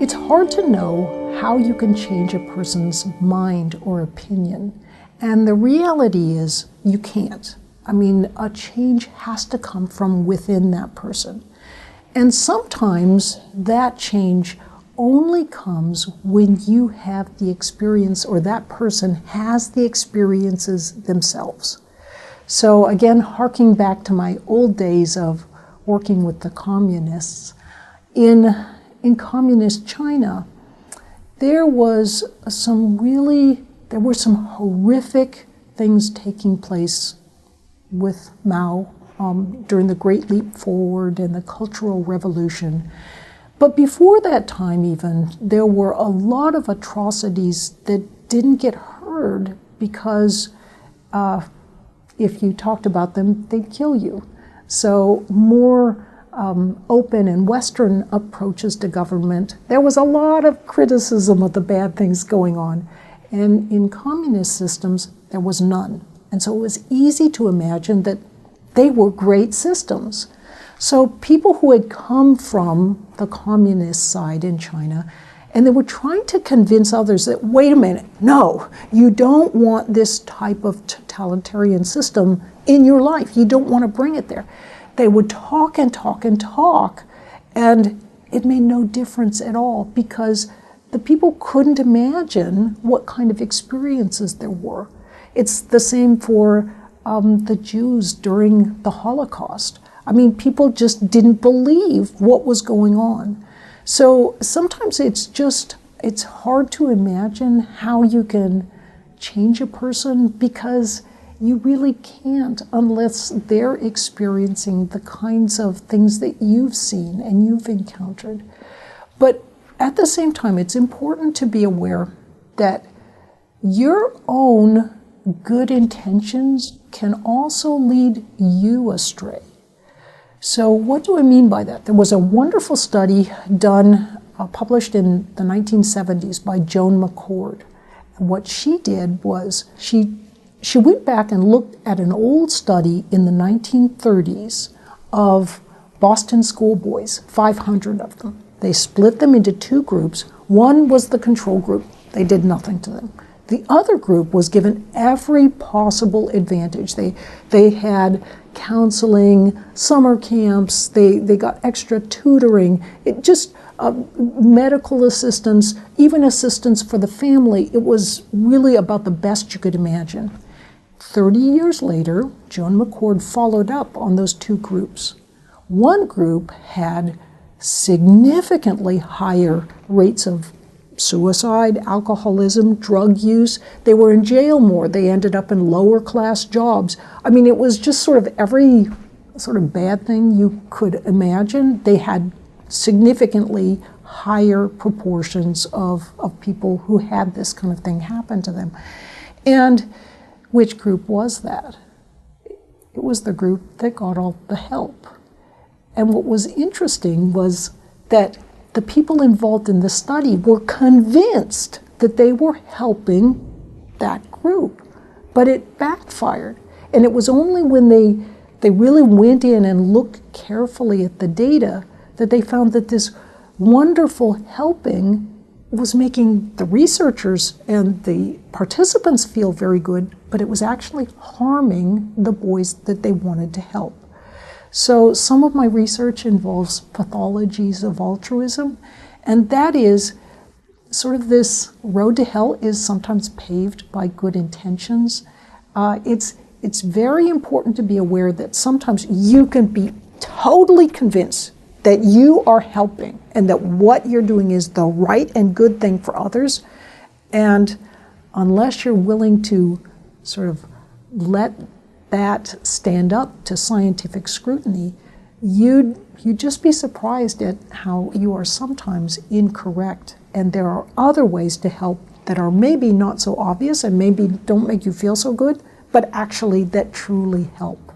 It's hard to know how you can change a person's mind or opinion, and the reality is you can't. I mean, a change has to come from within that person. And sometimes that change only comes when you have the experience, or that person has the experiences themselves. So again, harking back to my old days of working with the communists, in communist China, there were some horrific things taking place with Mao during the Great Leap Forward and the Cultural Revolution. But before that time even, there were a lot of atrocities that didn't get heard because if you talked about them, they'd kill you. So more open and Western approaches to government, there was a lot of criticism of the bad things going on. And in communist systems, there was none. And so it was easy to imagine that they were great systems. So people who had come from the communist side in China, and they were trying to convince others that, wait a minute, no, you don't want this type of totalitarian system in your life. You don't want to bring it there. They would talk and talk and talk, and it made no difference at all because the people couldn't imagine what kind of experiences there were. It's the same for the Jews during the Holocaust. I mean, people just didn't believe what was going on. So sometimes it's hard to imagine how you can change a person because you really can't unless they're experiencing the kinds of things that you've seen and you've encountered. But at the same time, it's important to be aware that your own good intentions can also lead you astray. So what do I mean by that? There was a wonderful study done, published in the 1970s by Joan McCord. And what she did was she went back and looked at an old study in the 1930s of Boston schoolboys, 500 of them. They split them into two groups. One was the control group. They did nothing to them. The other group was given every possible advantage. They had counseling, summer camps, they got extra tutoring, medical assistance, even assistance for the family. It was really about the best you could imagine. 30 years later, Joan McCord followed up on those two groups. One group had significantly higher rates of suicide, alcoholism, drug use. They were in jail more. They ended up in lower class jobs. I mean, it was just sort of every sort of bad thing you could imagine. They had significantly higher proportions of people who had this kind of thing happen to them. And which group was that? It was the group that got all the help. And what was interesting was that the people involved in the study were convinced that they were helping that group, but it backfired. And it was only when they really went in and looked carefully at the data that they found that this wonderful helping was making the researchers and the participants feel very good, but it was actually harming the boys that they wanted to help. So some of my research involves pathologies of altruism, and that is sort of this road to hell is sometimes paved by good intentions. It's very important to be aware that sometimes you can be totally convinced that you are helping and that what you're doing is the right and good thing for others. And unless you're willing to sort of let that stand up to scientific scrutiny, you'd just be surprised at how you are sometimes incorrect. And there are other ways to help that are maybe not so obvious and maybe don't make you feel so good, but actually that truly help.